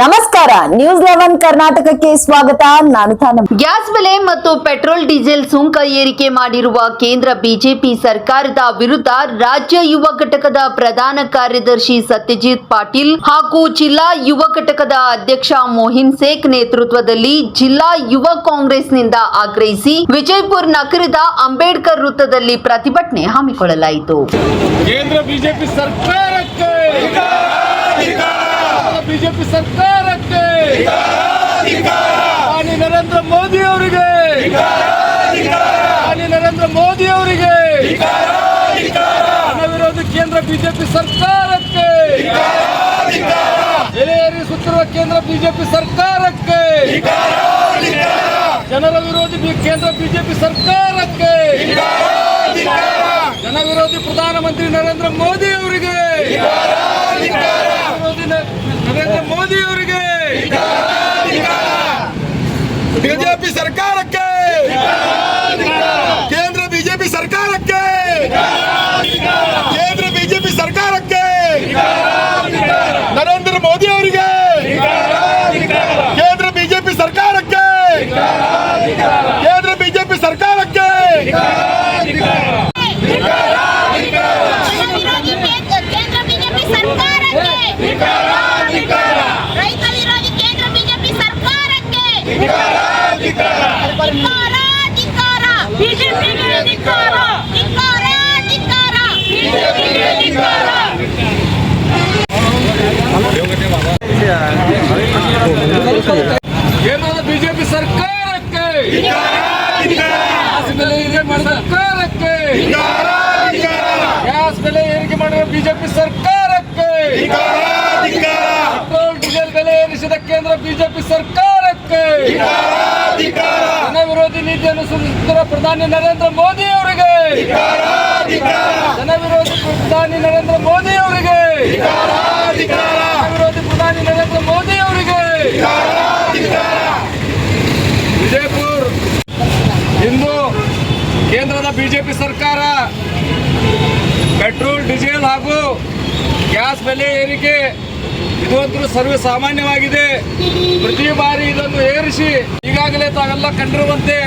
ನಮಸ್ಕಾರ, ನ್ಯೂಸ್ 11 ಕರ್ನಾಟಕಕ್ಕೆ ಸ್ವಾಗತ. ನಾನು ತಾನಮ್ಮ. ಗ್ಯಾಸ್ ಬೆಲೆ ಮತ್ತು ಪೆಟ್ರೋಲ್ ಡೀಸೆಲ್ ಸುಂಕ ಏರಿಕೆ ಮಾಡಿರುವ ಕೇಂದ್ರ ಬಿಜೆಪಿ ಸರ್ಕಾರದ ವಿರುದ್ಧ ರಾಜ್ಯ ಯುವ ಘಟಕದ ಪ್ರಧಾನ ಕಾರ್ಯದರ್ಶಿ ಸತ್ಯಜಿತ್ ಪಾಟೀಲ್ ಹಾಗೂ ಜಿಲ್ಲಾ ಯುವ ಘಟಕದ ಅಧ್ಯಕ್ಷ ಮೋಹಿನ್ ಶೇಖ್ ನೇತೃತ್ವದಲ್ಲಿ ಜಿಲ್ಲಾ ಯುವ ಕಾಂಗ್ರೆಸ್ನಿಂದ ಆಗ್ರಹಿಸಿ ವಿಜಯಪುರ ನಗರದ ಅಂಬೇಡ್ಕರ್ ವೃತ್ತದಲ್ಲಿ ಪ್ರತಿಭಟನೆ ಹಮ್ಮಿಕೊಳ್ಳಲಾಯಿತು. ಕೇಂದ್ರ ಬಿಜೆಪಿ ಸರ್ಕಾರಕ್ಕೆ ಬಿಜೆಪಿ ಸರ್ಕಾರಕ್ಕೆ ಪ್ರಧಾನಿ ನರೇಂದ್ರ ಮೋದಿ ಅವರಿಗೆ ಜನ ವಿರೋಧಿ ಕೇಂದ್ರ ಬಿಜೆಪಿ ಸರ್ಕಾರಕ್ಕೆ ಬೆಲೆ ಏರಿಸುತ್ತಿರುವ ಕೇಂದ್ರ ಬಿಜೆಪಿ ಸರ್ಕಾರಕ್ಕೆ ಜನರ ವಿರೋಧಿ ಕೇಂದ್ರ ಬಿಜೆಪಿ ಸರ್ಕಾರಕ್ಕೆ ಜನ ವಿರೋಧಿ ಪ್ರಧಾನಮಂತ್ರಿ ನರೇಂದ್ರ ಮೋದಿ ಅವರಿಗೆ ನರೇಂದ್ರ ಮೋದಿ ಅವರಿಗೆ ಬಿಜೆಪಿ ಸರ್ಕಾರಕ್ಕೆ ಕೇಂದ್ರ ಬಿಜೆಪಿ ಸರ್ಕಾರಕ್ಕೆ ಕೇಂದ್ರ ಬಿಜೆಪಿ ಸರ್ಕಾರಕ್ಕೆ ನರೇಂದ್ರ ಮೋದಿ ಅವರಿಗೆ ಕೇಂದ್ರ ಬಿಜೆಪಿ ಸರ್ಕಾರಕ್ಕೆ ಕೇಂದ್ರ ಬಿಜೆಪಿ ಸರ್ಕಾರಕ್ಕೆ ಕೇಂದ್ರದ ಬಿಜೆಪಿ ಸರ್ಕಾರಕ್ಕೆ ಗ್ಯಾಸ್ ಬೆಲೆ ಏರಿಕೆ ಮಾಡಿದ ಸರ್ಕಾರಕ್ಕೆ ಗ್ಯಾಸ್ ಬೆಲೆ ಏರಿಕೆ ಮಾಡಿದ ಬಿಜೆಪಿ ಸರ್ಕಾರಕ್ಕೆ ಪೆಟ್ರೋಲ್ ಡೀಸೆಲ್ ಬೆಲೆ ಏರಿಸಿದ ಕೇಂದ್ರ ಬಿಜೆಪಿ ಸರ್ಕಾರಕ್ಕೆ ಜನ ವಿರೋಧಿ ನೀತಿಯನ್ನು ಸುರಿಸುತ್ತಿರುವ ಪ್ರಧಾನಿ ನರೇಂದ್ರ ಮೋದಿ ಅವರಿಗೆ ಜನ ವಿರೋಧಿ ಪ್ರಧಾನಿ ನರೇಂದ್ರ ಮೋದಿ ಅವರಿಗೆ ವಿರೋಧಿ ಪ್ರಧಾನಿ ನರೇಂದ್ರ ಮೋದಿ ಅವರಿಗೆ ವಿಜಯಪುರ ಇಂದು ಕೇಂದ್ರದ ಬಿಜೆಪಿ ಸರ್ಕಾರ ಪೆಟ್ರೋಲ್ ಡೀಸೆಲ್ ಹಾಗೂ ಗ್ಯಾಸ್ ಬೆಲೆ ಏರಿಕೆ ಇದಂತೂ ಸರ್ವೇ ಸಾಮಾನ್ಯವಾಗಿದೆ. ಪ್ರತಿ ಬಾರಿ ಇದನ್ನು ಏರಿಸಿ ಈಗಾಗಲೇ ತಾವೆಲ್ಲ ಕಂಡಿರುವಂತೆ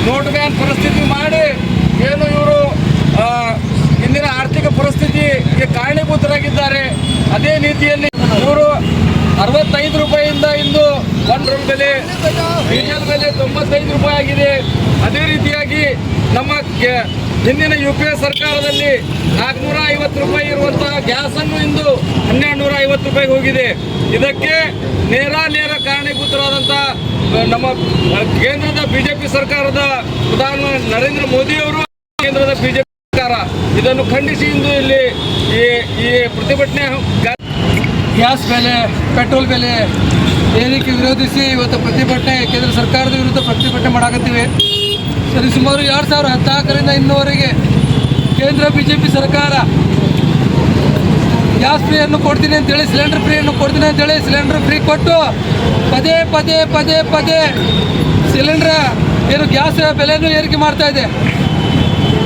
ನೋಟ್ ಬ್ಯಾನ್ ಪರಿಸ್ಥಿತಿ ಮಾಡಿ ಏನು ಇವರು ಇಂದಿನ ಆರ್ಥಿಕ ಪರಿಸ್ಥಿತಿಗೆ ಕಾರಣೀಭೂತರಾಗಿದ್ದಾರೆ. ಅದೇ ರೀತಿಯಲ್ಲಿ ಇವರು 65 ರೂಪಾಯಿಯಿಂದ ಇಂದು ಪೆಟ್ರೋಲ್ ಬೆಲೆ ಡೀಸೆಲ್ ಬೆಲೆ 95 ರೂಪಾಯಿ ಆಗಿದೆ. ಅದೇ ರೀತಿಯಾಗಿ ನಮ್ಮ ಹಿಂದಿನ UPA ಸರ್ಕಾರದಲ್ಲಿ 450 ರೂಪಾಯಿ ಇರುವಂತಹ ಗ್ಯಾಸ್ ಅನ್ನು ಇಂದು 1250 ರೂಪಾಯಿಗೆ ಹೋಗಿದೆ. ಇದಕ್ಕೆ ನೇರ ಕಾರಣೀಭೂತರಾದಂತಹ ನಮ್ಮ ಕೇಂದ್ರದ ಬಿಜೆಪಿ ಸರ್ಕಾರದ ಪ್ರಧಾನಿ ನರೇಂದ್ರ ಮೋದಿ ಅವರು ಕೇಂದ್ರದ ಬಿಜೆಪಿ ಸರ್ಕಾರ ಇದನ್ನು ಖಂಡಿಸಿ ಇಂದು ಇಲ್ಲಿ ಈ ಪ್ರತಿಭಟನೆ ಗ್ಯಾಸ್ ಬೆಲೆ ಪೆಟ್ರೋಲ್ ಬೆಲೆ ಏರಿಕೆ ವಿರೋಧಿಸಿ ಇವತ್ತು ಪ್ರತಿಭಟನೆ ಕೇಂದ್ರ ಸರ್ಕಾರದ ವಿರುದ್ಧ ಪ್ರತಿಭಟನೆ ಮಾಡಾಕತ್ತೀವಿ. ಸರಿಸುಮಾರು 2014ರಿಂದ ಇನ್ನೂವರೆಗೆ ಕೇಂದ್ರ ಬಿಜೆಪಿ ಸರ್ಕಾರ ಗ್ಯಾಸ್ ಫ್ರೀಯನ್ನು ಕೊಡ್ತೀನಿ ಅಂತೇಳಿ ಸಿಲಿಂಡರ್ ಫ್ರೀಯನ್ನು ಕೊಡ್ತೀನಿ ಅಂತೇಳಿ ಸಿಲಿಂಡರ್ ಫ್ರೀ ಕೊಟ್ಟು ಪದೇ ಸಿಲಿಂಡರ್ ಏನು ಗ್ಯಾಸ್ ಬೆಲೆಯನ್ನು ಏರಿಕೆ ಮಾಡ್ತಾ ಇದೆ.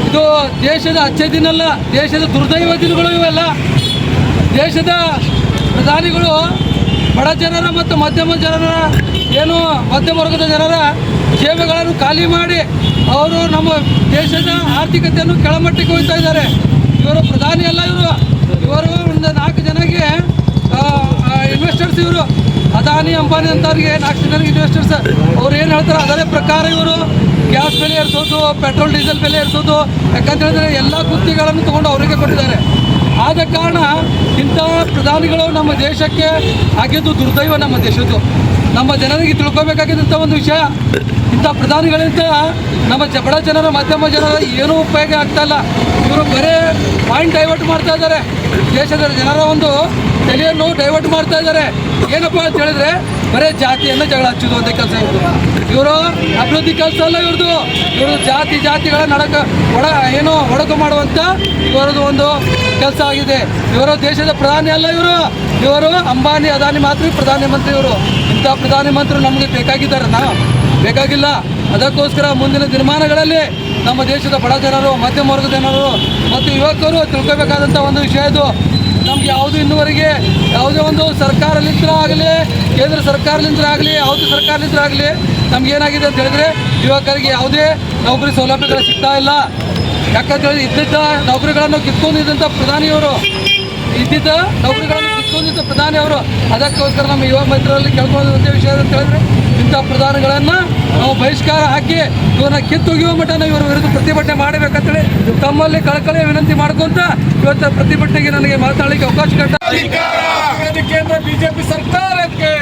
ಇದು ದೇಶದ ಅಚ್ಚೆ ದಿನಲ್ಲ, ದೇಶದ ದುರ್ದೈವ ದಿನಗಳು ಇವೆಲ್ಲ. ದೇಶದ ಪ್ರಧಾನಿಗಳು ಬಡ ಜನರ ಮತ್ತು ಮಧ್ಯಮ ಜನರ ಏನು ಮಧ್ಯಮ ವರ್ಗದ ಜನರ ಸೇವೆಗಳನ್ನು ಖಾಲಿ ಮಾಡಿ ಅವರು ನಮ್ಮ ದೇಶದ ಆರ್ಥಿಕತೆಯನ್ನು ಕೆಳಮಟ್ಟಕ್ಕೆ ಹೋಗ್ತಾ ಇದ್ದಾರೆ. ಇವರು ಪ್ರಧಾನಿ ಅಲ್ಲ, ಇವರು ಒಂದು 4 ಜನಕ್ಕೆ ಇನ್ವೆಸ್ಟರ್ಸ್. ಇವರು ಅದಾನಿ ಅಂಬಾನಿ ಅಂತವ್ರಿಗೆ 4 ಜನರಿಗೆ ಇನ್ವೆಸ್ಟರ್ಸ್. ಅವ್ರು ಏನು ಹೇಳ್ತಾರೆ ಅದರ ಪ್ರಕಾರ ಇವರು ಗ್ಯಾಸ್ ಬೆಲೆ ಏರಿಸೋದು, ಪೆಟ್ರೋಲ್ ಡೀಸೆಲ್ ಬೆಲೆ ಏರಿಸೋದು, ಯಾಕಂತ ಹೇಳಿದ್ರೆ ಎಲ್ಲ ಗುತ್ತಿಗೆಗಳನ್ನು ತೊಗೊಂಡು ಅವರಿಗೆ ಕೊಟ್ಟಿದ್ದಾರೆ. ಆದ ಕಾರಣ ಇಂಥ ಪ್ರಧಾನಿಗಳು ನಮ್ಮ ದೇಶಕ್ಕೆ ಆಗಿದ್ದು ದುರ್ದೈವ. ನಮ್ಮ ದೇಶದ್ದು ನಮ್ಮ ಜನರಿಗೆ ತಿಳ್ಕೊಬೇಕಾಗಿದ್ದಂಥ ಒಂದು ವಿಷಯ, ಇಂಥ ಪ್ರಧಾನಿಗಳಿಂದ ನಮ್ಮ ಬಡ ಜನರ ಮಧ್ಯಮ ಜನರ ಏನೂ ಉಪಯೋಗ ಆಗ್ತಾಯಿಲ್ಲ. ಇವರು ಬರೇ ಪಾಯಿಂಟ್ ಡೈವರ್ಟ್ ಮಾಡ್ತಾ ಇದ್ದಾರೆ. ದೇಶದ ಜನರ ಒಂದು ತಲೆಯನ್ನು ಡೈವರ್ಟ್ ಮಾಡ್ತಾ ಇದ್ದಾರೆ. ಏನಪ್ಪ ಅಂತ ಹೇಳಿದ್ರೆ ಬರೇ ಜಾತಿಯನ್ನು ಜಗಳ ಹಚ್ಚೋದು ಅಂತ ಕೆಲಸ ಇವರು ಅಭಿವೃದ್ಧಿ ಕೆಲಸ ಅಲ್ಲ ಇವ್ರದ್ದು ಜಾತಿಗಳ ಒಡಕು ಮಾಡುವಂಥ ಇವರದು ಒಂದು ಕೆಲಸ ಆಗಿದೆ. ಇವರು ದೇಶದ ಪ್ರಧಾನಿ ಅಲ್ಲ, ಇವರು ಅಂಬಾನಿ ಅದಾನಿ ಮಾತ್ರ ಪ್ರಧಾನಮಂತ್ರಿ. ಇವರು ಇಂಥ ಪ್ರಧಾನಮಂತ್ರಿ ನಮಗೆ ಬೇಕಾಗಿದ್ದಾರೆ, ಬೇಕಾಗಿಲ್ಲ. ಅದಕ್ಕೋಸ್ಕರ ಮುಂದಿನ ದಿನಮಾನಗಳಲ್ಲಿ ನಮ್ಮ ದೇಶದ ಬಡ ಜನರು, ಮಧ್ಯಮ ವರ್ಗದ ಜನರು ಮತ್ತು ಯುವಕರು ತಿಳ್ಕೋಬೇಕಾದಂಥ ಒಂದು ವಿಷಯ ಇದು. ನಮ್ಗೆ ಯಾವುದು ಇನ್ನುವರೆಗೆ ಯಾವುದೇ ಒಂದು ಸರ್ಕಾರಲಿಂದ ಆಗಲಿ, ಕೇಂದ್ರ ಸರ್ಕಾರಲಿಂದ ಆಗಲಿ, ಯಾವುದೇ ಸರ್ಕಾರಲಿಂದ ಆಗಲಿ ನಮಗೇನಾಗಿದೆ ಅಂತ ಹೇಳಿದ್ರೆ ಯುವಕರಿಗೆ ಯಾವುದೇ ನೌಕರಿ ಸೌಲಭ್ಯಗಳು ಸಿಗ್ತಾ ಇಲ್ಲ. ಯಾಕಂತ ಹೇಳಿದ್ರೆ ಇದ್ದಿದ್ದ ನೌಕರಿಗಳನ್ನು ಕಿತ್ಕೊಂಡಿದ್ದಂಥ ಪ್ರಧಾನಿಯವರು ಅದಕ್ಕೋಸ್ಕರ ನಮ್ಮ ಯುವ ಮಿತ್ರರಲ್ಲಿ ಕೇಳ್ಕೊಳ್ಳೋದಂಥ ವಿಷಯ ಅಂತ ಹೇಳಿದ್ರೆ ಇಂಥ ಪ್ರಧಾನಿಗಳನ್ನು ನಾವು ಬಹಿಷ್ಕಾರ ಹಾಕಿ ಇವ್ರನ್ನ ಕಿತ್ತೊಗೆಯುವ ಮಟ್ಟ ನಾವು ಇವರ ವಿರುದ್ಧ ಪ್ರತಿಭಟನೆ ಮಾಡಬೇಕಂತೇಳಿ ತಮ್ಮಲ್ಲಿ ಕಳಕಳಿಯ ವಿನಂತಿ ಮಾಡ್ಕೊಂತ ಇವತ್ತು ಪ್ರತಿಭಟನೆಗೆ ನನಗೆ ಮಾತಾಡಲಿಕ್ಕೆ ಅವಕಾಶ ಕೊಟ್ಟ ಕೇಂದ್ರ ಬಿಜೆಪಿ ಸರ್ಕಾರಕ್ಕೆ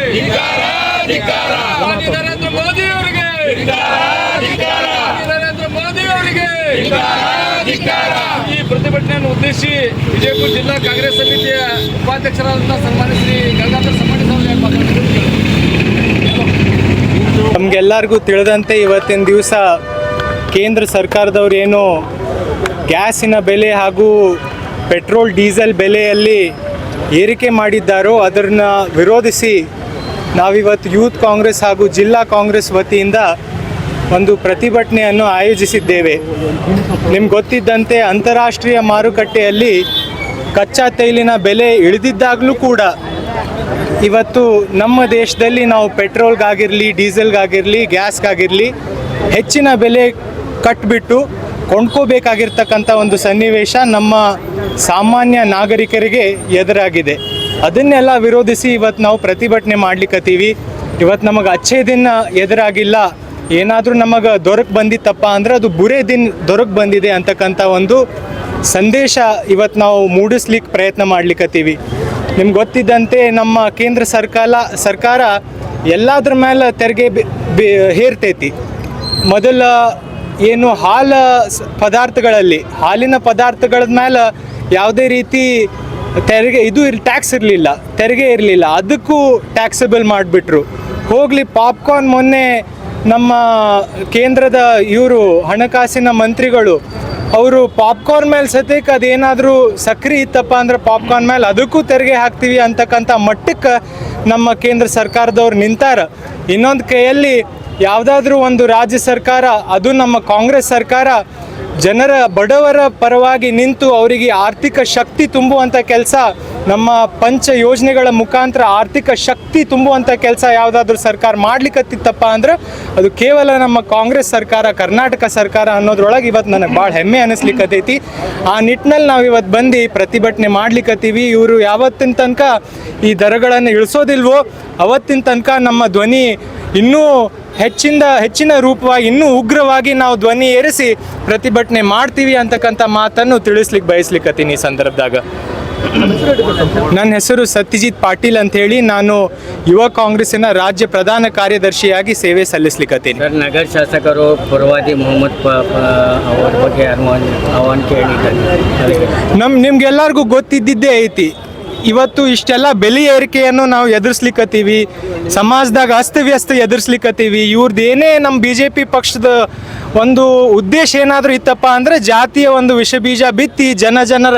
ನರೇಂದ್ರ ಮೋದಿ ಅವರಿಗೆ ನರೇಂದ್ರ ಮೋದಿ ಅವರಿಗೆ ಈ ಪ್ರತಿಭಟನೆಯನ್ನು ಉದ್ದೇಶಿಸಿ ವಿಜಯಪುರ ಜಿಲ್ಲಾ ಕಾಂಗ್ರೆಸ್ ಸಮಿತಿಯ ಉಪಾಧ್ಯಕ್ಷರಾದಂಥ ಸನ್ಮಾನ್ಯ ಶ್ರೀ ಗಂಗಾಧರ ಸಮಾಧಿ ನಮಗೆಲ್ಲರಿಗೂ ತಿಳಿದಂತೆ ಇವತ್ತಿನ ದಿವಸ ಕೇಂದ್ರ ಸರ್ಕಾರದವ್ರು ಏನು ಗ್ಯಾಸಿನ ಬೆಲೆ ಹಾಗೂ ಪೆಟ್ರೋಲ್ ಡೀಸೆಲ್ ಬೆಲೆಯಲ್ಲಿ ಏರಿಕೆ ಮಾಡಿದ್ದಾರೋ ಅದನ್ನು ವಿರೋಧಿಸಿ ನಾವಿವತ್ತು ಯೂತ್ ಕಾಂಗ್ರೆಸ್ ಹಾಗೂ ಜಿಲ್ಲಾ ಕಾಂಗ್ರೆಸ್ ವತಿಯಿಂದ ಒಂದು ಪ್ರತಿಭಟನೆಯನ್ನು ಆಯೋಜಿಸಿದ್ದೇವೆ. ನಿಮ್ಗೆ ಗೊತ್ತಿದ್ದಂತೆ ಅಂತಾರಾಷ್ಟ್ರೀಯ ಮಾರುಕಟ್ಟೆಯಲ್ಲಿ ಕಚ್ಚಾ ತೈಲಿನ ಬೆಲೆ ಇಳಿದಿದ್ದಾಗಲೂ ಕೂಡ ಇವತ್ತು ನಮ್ಮ ದೇಶದಲ್ಲಿ ನಾವು ಪೆಟ್ರೋಲ್ಗಾಗಿರಲಿ, ಡೀಸೆಲ್ಗಾಗಿರಲಿ, ಗ್ಯಾಸ್ಗಾಗಿರಲಿ ಹೆಚ್ಚಿನ ಬೆಲೆ ಕಟ್ಬಿಟ್ಟು ಕೊಂಡ್ಕೋಬೇಕಾಗಿರ್ತಕ್ಕಂಥ ಒಂದು ಸನ್ನಿವೇಶ ನಮ್ಮ ಸಾಮಾನ್ಯ ನಾಗರಿಕರಿಗೆ ಎದುರಾಗಿದೆ. ಅದನ್ನೆಲ್ಲ ವಿರೋಧಿಸಿ ಇವತ್ತು ನಾವು ಪ್ರತಿಭಟನೆ ಮಾಡ್ಲಿಕ್ಕತ್ತೀವಿ. ಇವತ್ತು ನಮಗೆ ಅಚ್ಚೇ ದಿನ ಎದುರಾಗಿಲ್ಲ, ಏನಾದರೂ ನಮಗೆ ದೊರಕು ಬಂದಿತ್ತಪ್ಪ ಅಂದ್ರೆ ಅದು ಬುರೇ ದಿನ ದೊರಕು ಬಂದಿದೆ ಅಂತಕ್ಕಂಥ ಒಂದು ಸಂದೇಶ ಇವತ್ತು ನಾವು ಮೂಡಿಸ್ಲಿಕ್ಕೆ ಪ್ರಯತ್ನ ಮಾಡ್ಲಿಕ್ಕತ್ತೀವಿ. ನಿಮ್ಗೆ ಗೊತ್ತಿದ್ದಂತೆ ನಮ್ಮ ಕೇಂದ್ರ ಸರ್ಕಾರ ಎಲ್ಲದ್ರ ಮೇಲೆ ತೆರಿಗೆ ಹೇರ್ತೈತಿ. ಮೊದಲ ಏನು ಹಾಲಿನ ಪದಾರ್ಥಗಳ ಮೇಲೆ ಯಾವುದೇ ರೀತಿ ಟ್ಯಾಕ್ಸ್ ಇರಲಿಲ್ಲ, ತೆರಿಗೆ ಇರಲಿಲ್ಲ, ಅದಕ್ಕೂ ಟ್ಯಾಕ್ಸಬಲ್ ಮಾಡಿಬಿಟ್ರು. ಹೋಗಲಿ ಪಾಪ್ಕಾರ್ನ್, ಮೊನ್ನೆ ನಮ್ಮ ಕೇಂದ್ರದ ಹಣಕಾಸಿನ ಮಂತ್ರಿಗಳು ಅವರು ಪಾಪ್ಕಾರ್ನ್ ಮೇಲೆ ಸತೇಕ ಅದೇನಾದರೂ ಸಕ್ರೆ ಇತ್ತಪ್ಪ ಅಂದ್ರೆ ಪಾಪ್ಕಾರ್ನ್ ಮೇಲೆ ಅದಕ್ಕೂ ತೆರಿಗೆ ಹಾಕ್ತೀವಿ ಅಂತಕ್ಕಂಥ ಮಟ್ಟಕ್ಕೆ ನಮ್ಮ ಕೇಂದ್ರ ಸರ್ಕಾರದವ್ರು ನಿಂತಾರ. ಇನ್ನೊಂದು ಕೈಯಲ್ಲಿ ಯಾವುದಾದ್ರೂ ಒಂದು ರಾಜ್ಯ ಸರ್ಕಾರ, ಅದು ನಮ್ಮ ಕಾಂಗ್ರೆಸ್ ಸರ್ಕಾರ, ಬಡವರ ಪರವಾಗಿ ನಿಂತು ಅವರಿಗೆ ಆರ್ಥಿಕ ಶಕ್ತಿ ತುಂಬುವಂಥ ಕೆಲಸ, ನಮ್ಮ ಪಂಚ ಯೋಜನೆಗಳ ಮುಖಾಂತರ ಆರ್ಥಿಕ ಶಕ್ತಿ ತುಂಬುವಂಥ ಕೆಲಸ ಯಾವುದಾದ್ರೂ ಸರ್ಕಾರ ಮಾಡ್ಲಿಕ್ಕತ್ತಿತ್ತಪ್ಪ ಅಂದ್ರೆ ಅದು ಕೇವಲ ನಮ್ಮ ಕಾಂಗ್ರೆಸ್ ಸರ್ಕಾರ, ಕರ್ನಾಟಕ ಸರ್ಕಾರ ಅನ್ನೋದ್ರೊಳಗೆ ಇವತ್ತು ನನಗೆ ಭಾಳ ಹೆಮ್ಮೆ ಅನ್ನಿಸ್ಲಿಕ್ಕತ್ತೈತಿ. ಆ ನಿಟ್ಟಿನಲ್ಲಿ ನಾವು ಇವತ್ತು ಬಂದು ಪ್ರತಿಭಟನೆ ಮಾಡ್ಲಿಕ್ಕತ್ತೀವಿ. ಇವರು ಯಾವತ್ತಿನ ತನಕ ಈ ದರಗಳನ್ನು ಇಳಿಸೋದಿಲ್ವೋ ಅವತ್ತಿನ ತನಕ ನಮ್ಮ ಧ್ವನಿ ಇನ್ನೂ ಹೆಚ್ಚಿನ ರೂಪವಾಗಿ, ಇನ್ನೂ ಉಗ್ರವಾಗಿ ನಾವು ಧ್ವನಿ ಏರಿಸಿ ಪ್ರತಿಭಟನೆ ಮಾಡ್ತೀವಿ ಅಂತಕ್ಕಂಥ ಮಾತನ್ನು ತಿಳಿಸ್ಲಿಕ್ಕೆ ಬಯಸ್ಲಿಕ್ಕತ್ತೀನಿ ಈ ಸಂದರ್ಭದಾಗ. ನನ್ನ ಹೆಸರು ಸತ್ಯಜಿತ್ ಪಾಟೀಲ್ ಅಂಥೇಳಿ, ನಾನು ಯುವ ಕಾಂಗ್ರೆಸ್ಸಿನ ರಾಜ್ಯ ಪ್ರಧಾನ ಕಾರ್ಯದರ್ಶಿಯಾಗಿ ಸೇವೆ ಸಲ್ಲಿಸ್ಲಿಕ್ಕತ್ತೀನಿ. ಸರ್, ನಗರ ಶಾಸಕರು ಪುರವಾದಿ ಮೊಹಮ್ಮದ್ ಅವ್ರ ಬಗ್ಗೆ ಆಹ್ವಾನಿಕೆ ಹೇಳಿದ್ದಾರೆ. ನಿಮ್ಗೆಲ್ಲರಿಗೂ ಗೊತ್ತಿದ್ದಿದ್ದೇ ಐತಿ. ಇವತ್ತು ಇಷ್ಟೆಲ್ಲ ಬೆಲೆ ಏರಿಕೆಯನ್ನು ನಾವು ಎದುರಿಸ್ಲಿಕ್ಕತ್ತೀವಿ, ಸಮಾಜದಾಗ ಅಸ್ತವ್ಯಸ್ತ ಎದುರಿಸ್ಲಿಕ್ಕತ್ತೀವಿ. ಇವ್ರದ್ದು ಏನೇ ನಮ್ಮ BJP ಪಕ್ಷದ ಒಂದು ಉದ್ದೇಶ ಏನಾದರೂ ಇತ್ತಪ್ಪ ಅಂದರೆ ಜಾತಿಯ ಒಂದು ವಿಷಬೀಜ ಬಿತ್ತಿ ಜನರ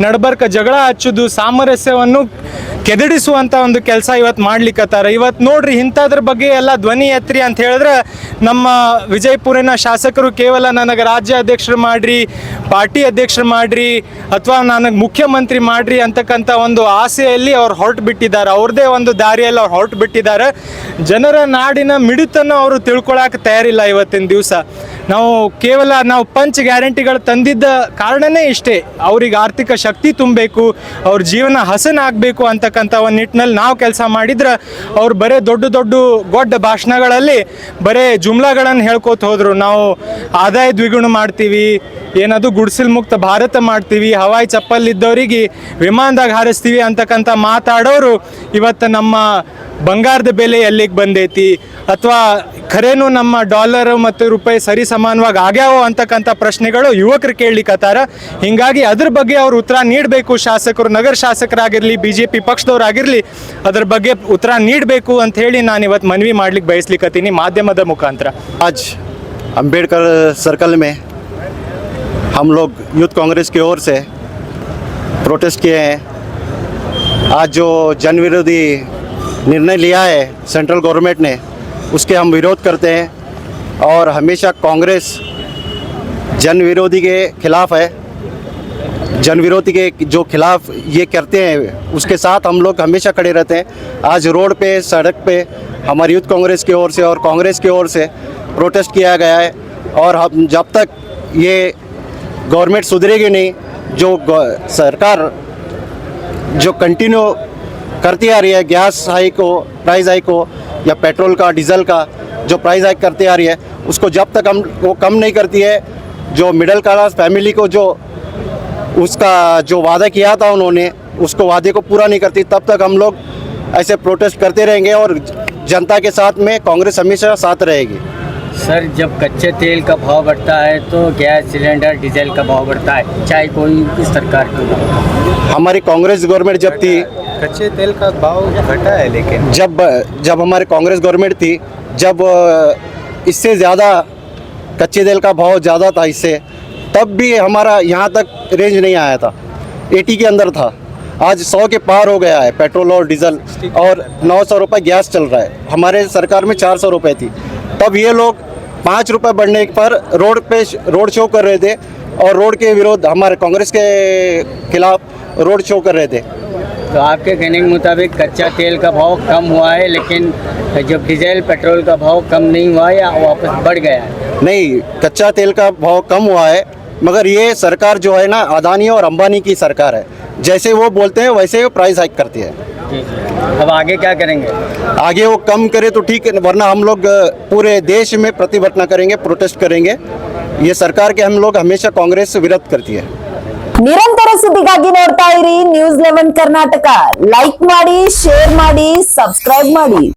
ನಡಬರ್ಕ ಜಗಳ ಹಚ್ಚೋದು, ಸಾಮರಸ್ಯವನ್ನು ಕೆದಡಿಸುವಂಥ ಒಂದು ಕೆಲಸ ಇವತ್ತು ಮಾಡ್ಲಿಕ್ಕತ್ತಾರ. ಇವತ್ತು ನೋಡ್ರಿ, ಇಂಥದ್ರ ಬಗ್ಗೆ ಎಲ್ಲ ಧ್ವನಿ ಎತ್ತರಿ ಅಂತ ಹೇಳಿದ್ರೆ ನಮ್ಮ ವಿಜಯಪುರಿನ ಶಾಸಕರು ಕೇವಲ ನನಗೆ ರಾಜ್ಯ ಅಧ್ಯಕ್ಷರು ಮಾಡ್ರಿ, ಪಾರ್ಟಿ ಅಧ್ಯಕ್ಷರು ಮಾಡ್ರಿ, ಅಥವಾ ನನಗೆ ಮುಖ್ಯಮಂತ್ರಿ ಮಾಡ್ರಿ ಅಂತಕ್ಕಂಥ ಒಂದು ಆಸೆಯಲ್ಲಿ ಅವ್ರು ಹೊರಟು ಬಿಟ್ಟಿದ್ದಾರೆ. ಅವ್ರದ್ದೇ ಒಂದು ದಾರಿಯಲ್ಲಿ ಅವ್ರು ಹೊರಟು ಬಿಟ್ಟಿದ್ದಾರೆ. ಜನರ ನಾಡಿನ ಮಿಡಿತನ್ನು ಅವರು ತಿಳ್ಕೊಳಕ್ಕೆ ತಯಾರಿಲ್ಲ. ಇವತ್ತಿನ ದಿವಸ ನಾವು ಪಂಚ್ ಗ್ಯಾರಂಟಿಗಳು ತಂದಿದ್ದ ಕಾರಣನೇ ಇಷ್ಟೇ, ಅವ್ರಿಗೆ ಆರ್ಥಿಕ ಶಕ್ತಿ ತುಂಬಬೇಕು, ಅವ್ರ ಜೀವನ ಹಸನಾಗಬೇಕು ಅಂತಕ್ಕಂಥ ಒಂದು ನಿಟ್ಟಿನಲ್ಲಿ ನಾವು ಕೆಲಸ ಮಾಡಿದ್ರೆ ಅವ್ರು ಬರೀ ದೊಡ್ಡ ಭಾಷಣಗಳಲ್ಲಿ ಬರೀ ಜುಮ್ಲಾಗಳನ್ನು ಹೇಳ್ಕೊತ ಹೋದರು. ನಾವು ಆದಾಯ ದ್ವಿಗುಣ ಮಾಡ್ತೀವಿ, ಏನದು ಗುಡಿಸಲು ಮುಕ್ತ ಭಾರತ ಮಾಡ್ತೀವಿ, ಹವಾಯಿ ಚಪ್ಪಲಿದ್ದವರಿಗೆ ವಿಮಾನದಾಗ ಹಾರಿಸ್ತೀವಿ ಅಂತಕ್ಕಂಥ ಮಾತಾಡೋರು ಇವತ್ತು ನಮ್ಮ ಬಂಗಾರದ ಬೆಲೆ ಎಲ್ಲಿಗೆ ಬಂದೈತಿ, ಅಥವಾ ಖರೇನು ನಮ್ಮ ಡಾಲರ್ ಮತ್ತು ರೂಪಾಯಿ ಸರಿ ಸಮಾನವಾಗಿ ಆಗ್ಯಾವೋ ಅಂತಕ್ಕಂಥ ಪ್ರಶ್ನೆಗಳು ಯುವಕರು ಕೇಳಲಿಕ್ಕತ್ತಾರ. ಹೀಗಾಗಿ ಅದ್ರ ಬಗ್ಗೆ ಅವ್ರು ಉತ್ತರ ನೀಡಬೇಕು. ಶಾಸಕರು, ನಗರ ಶಾಸಕರಾಗಿರಲಿ, BJP ಪಕ್ಷದವರಾಗಿರಲಿ, ಅದ್ರ ಬಗ್ಗೆ ಉತ್ತರ ನೀಡಬೇಕು ಅಂತ ಹೇಳಿ ನಾನು ಇವತ್ತು ಮನವಿ ಮಾಡ್ಲಿಕ್ಕೆ ಬಯಸ್ಲಿಕ್ಕತ್ತೀನಿ ಮಾಧ್ಯಮದ ಮುಖಾಂತರ. आज अंबेडकर सर्कल में हम लोग यूथ कांग्रेस की ओर से प्रोटेस्ट किए हैं. आज जो जन विरोधी निर्णय लिया है सेंट्रल गवर्नमेंट ने, उसके हम विरोध करते हैं और हमेशा कांग्रेस जन विरोधी के खिलाफ है. जन विरोधी के जो खिलाफ ये करते हैं उसके साथ हम लोग हमेशा खड़े रहते हैं। आज रोड पे, सड़क पे हमारी यूथ कांग्रेस की ओर से और कांग्रेस की ओर से प्रोटेस्ट किया गया है। और हम जब तक ये गवर्नमेंट सुधरेगी नहीं, जो सरकार जो कंटिन्यू करती आ रही है, गैस हाइक हो, प्राइस हाइक हो, या पेट्रोल का, डीजल का जो प्राइस हाइक करती आ रही है, उसको जब तक हम वो कम नहीं करती है, जो मिडिल क्लास फैमिली को जो उसका जो वादा किया था उन्होंने, उसको वादे को पूरा नहीं करती, तब तक हम लोग ऐसे प्रोटेस्ट करते रहेंगे और जनता के साथ में कांग्रेस हमेशा साथ रहेगी। सर, जब कच्चे तेल का भाव बढ़ता है तो गैस सिलेंडर, डीजल का भाव बढ़ता है, चाहे कोई भी सरकार क्यों ना हो। हमारी कांग्रेस गवर्नमेंट जब थी, कच्चे तेल का भाव घटा है, लेकिन जब हमारी कांग्रेस गवर्नमेंट थी, जब इससे ज़्यादा कच्चे तेल का भाव ज़्यादा था इससे, तब भी हमारा यहाँ तक रेंज नहीं आया था, 80 के अंदर था। आज 100 के पार हो गया है पेट्रोल और डीजल, और 900 रुपये गैस चल रहा है। हमारे सरकार में 400 रुपये थी, तब ये लोग 5 रुपये बढ़ने पर रोड शो कर रहे थे और रोड के विरोध, हमारे कांग्रेस के खिलाफ रोड शो कर रहे थे। तो आपके कहने के मुताबिक कच्चा तेल का भाव कम हुआ है, लेकिन जब डीजल पेट्रोल का भाव कम नहीं हुआ है या वापस बढ़ गया है? नहीं, कच्चा तेल का भाव कम हुआ है, मगर ये सरकार जो है ना, अदानी और अंबानी की सरकार है। जैसे वो बोलते हैं वैसे वो प्राइस हाइक करती है। अब आगे क्या करेंगे? आगे वो कम करे तो ठीक है, वरना हम लोग पूरे देश में प्रतिभटना करेंगे, प्रोटेस्ट करेंगे। ये सरकार के हम लोग हमेशा कांग्रेस विरोध करती है। ನಿರಂತರ ಸುದ್ದಿಗಾಗಿ ನೋಡ್ತಾ ಇರಿ ನ್ಯೂಸ್ 11 ಕರ್ನಾಟಕ. ಲೈಕ್ ಮಾಡಿ, ಶೇರ್ ಮಾಡಿ, ಸಬ್ಸ್ಕ್ರೈಬ್ ಮಾಡಿ.